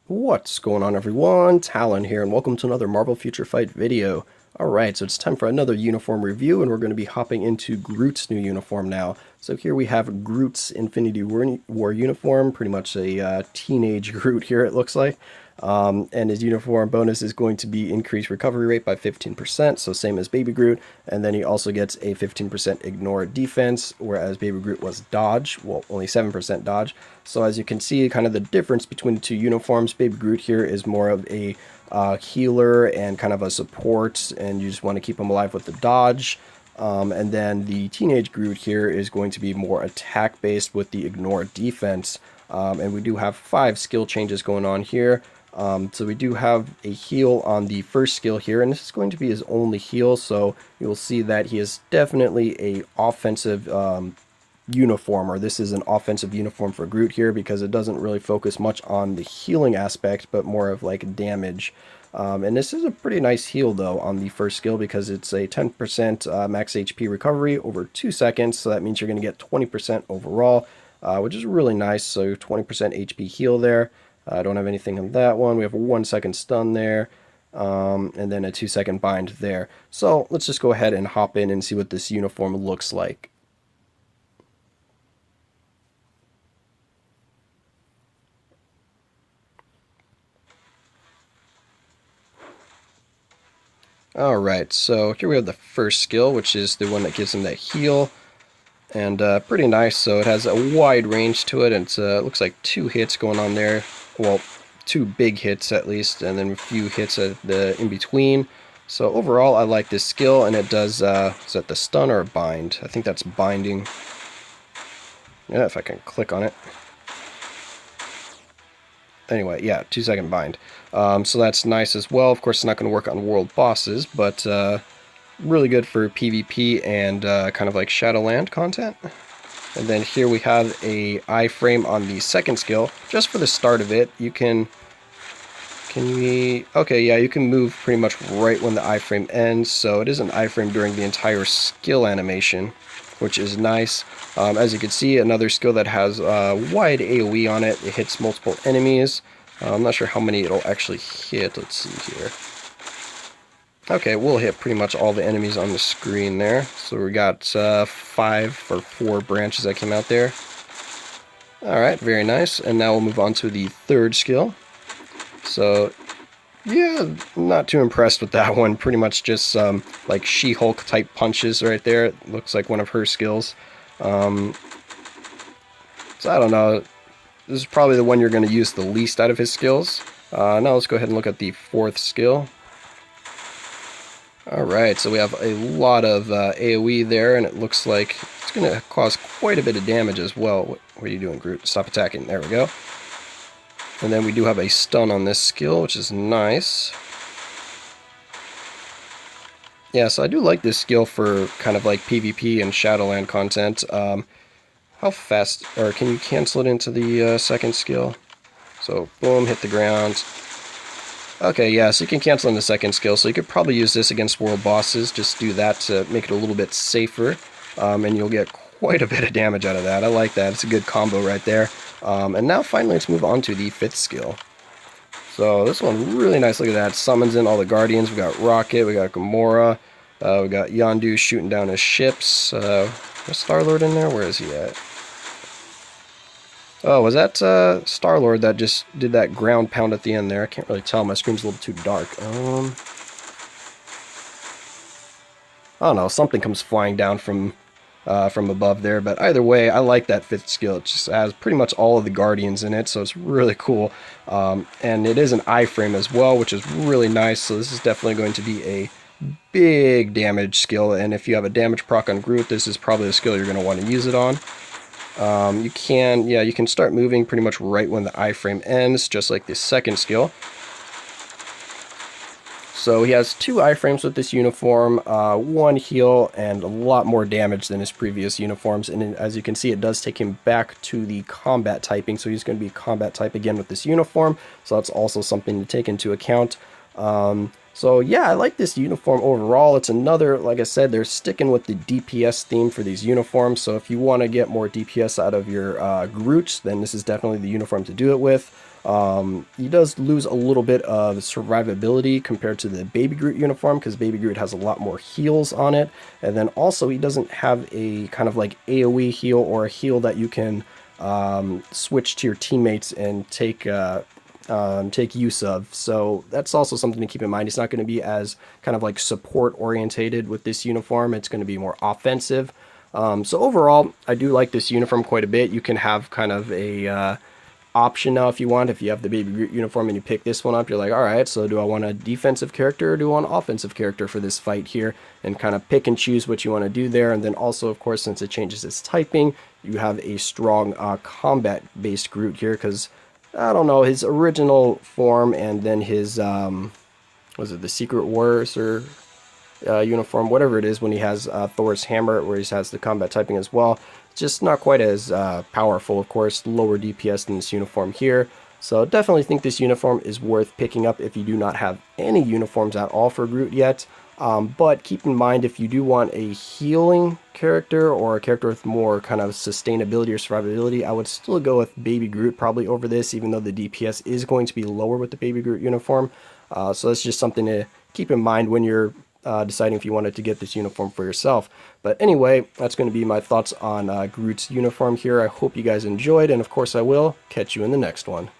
What's going on, everyone? Talen here, and welcome to another Marvel Future Fight video. Alright, so it's time for another uniform review, and we're going to be hopping into Groot's new uniform now. So here we have Groot's Infinity War uniform, pretty much a teenage Groot here, it looks like. And his uniform bonus is going to be increased recovery rate by 15%, so same as Baby Groot. And then he also gets a 15% ignore defense, whereas Baby Groot was dodge, well, only 7% dodge. So as you can see, kind of the difference between the two uniforms, Baby Groot here is more of a healer and kind of a support, and you just want to keep him alive with the dodge. And then the Teenage Groot here is going to be more attack-based with the ignore defense. And we do have 5 skill changes going on here. So we do have a heal on the first skill here, and this is going to be his only heal, so you'll see that he is definitely a offensive uniform, or this is an offensive uniform for Groot here, because it doesn't really focus much on the healing aspect, but more of like damage. And this is a pretty nice heal though on the first skill, because it's a 10% max HP recovery over 2 seconds, so that means you're going to get 20% overall, which is really nice. So 20% HP heal there. I don't have anything on that one. We have a 1 second stun there, and then a 2 second bind there. So let's just go ahead and hop in and see what this uniform looks like. Alright, so here we have the first skill, which is the one that gives him that heal. And pretty nice, so it has a wide range to it, and it looks like 2 hits going on there. Well, 2 big hits at least, and then a few hits at the in between. So overall, I like this skill, and it does, is that the stun or bind? I think that's binding. Yeah, if I can click on it. Anyway, yeah, 2 second bind. So that's nice as well. Of course, it's not going to work on world bosses, but really good for PvP and kind of like Shadowland content. And then here we have a iframe on the second skill. Just for the start of it, you can we, okay, yeah, you can move pretty much right when the iframe ends, so it is an iframe during the entire skill animation, which is nice. As you can see, another skill that has wide AoE on it. It hits multiple enemies. I'm not sure how many it'll actually hit. Let's see here. Okay, we'll hit pretty much all the enemies on the screen there. So we got 5 or 4 branches that came out there. Alright, very nice. And now we'll move on to the third skill. So, yeah, not too impressed with that one. Pretty much just like She-Hulk type punches right there. It looks like one of her skills. So I don't know. This is probably the one you're going to use the least out of his skills. Now let's go ahead and look at the fourth skill. Alright, so we have a lot of AoE there, and it looks like it's going to cause quite a bit of damage as well. What are you doing, Groot? Stop attacking. There we go. And then we do have a stun on this skill, which is nice. Yeah, so I do like this skill for kind of like PvP and Shadowland content. How fast, or can you cancel it into the second skill? So, boom, hit the ground. Okay, yeah, so you can cancel in the second skill, so you could probably use this against world bosses. Just do that to make it a little bit safer, and you'll get quite a bit of damage out of that. I like that. It's a good combo right there. And now finally let's move on to the fifth skill. So this one, really nice. Look at that. Summons in all the Guardians. We got Rocket, we got Gamora, we got Yondu shooting down his ships. Is Star-Lord in there? Where is he at? Oh, was that Star-Lord that just did that ground pound at the end there? I can't really tell. My screen's a little too dark. I don't know. Something comes flying down from above there, but either way, I like that fifth skill. It just has pretty much all of the Guardians in it, so it's really cool. And it is an iframe as well, which is really nice, so this is definitely going to be a big damage skill, and if you have a damage proc on Groot, this is probably the skill you're going to want to use it on. You can start moving pretty much right when the iframe ends, just like the second skill. So he has 2 iframes with this uniform, 1 heal, and a lot more damage than his previous uniforms. And as you can see, it does take him back to the combat typing, so he's going to be combat type again with this uniform. So that's also something to take into account. So yeah, I like this uniform overall. It's another, like I said, they're sticking with the DPS theme for these uniforms. So if you want to get more DPS out of your Groot, then this is definitely the uniform to do it with. He does lose a little bit of survivability compared to the Baby Groot uniform, because Baby Groot has a lot more heals on it. And then also he doesn't have a kind of like AoE heal or a heal that you can switch to your teammates and take use of. So that's also something to keep in mind. It's not going to be as kind of like support orientated with this uniform. It's going to be more offensive. So overall, I do like this uniform quite a bit. You can have kind of a option now if you want. If you have the Baby Groot uniform and you pick this one up, you're like, all right, so do I want a defensive character or do I want an offensive character for this fight here? And kind of pick and choose what you want to do there. And then also, of course, since it changes its typing, you have a strong combat-based Groot here, because I don't know, his original form and then his, was it the Secret Wars or uniform, whatever it is, when he has Thor's hammer, where he has the combat typing as well. Just not quite as powerful, of course, lower DPS than this uniform here. So definitely think this uniform is worth picking up if you do not have any uniforms at all for Groot yet. But keep in mind, if you do want a healing character or a character with more kind of sustainability or survivability, I would still go with Baby Groot probably over this, even though the DPS is going to be lower with the Baby Groot uniform. So that's just something to keep in mind when you're deciding if you wanted to get this uniform for yourself. But anyway, that's going to be my thoughts on Groot's uniform here. I hope you guys enjoyed, and of course I will catch you in the next one.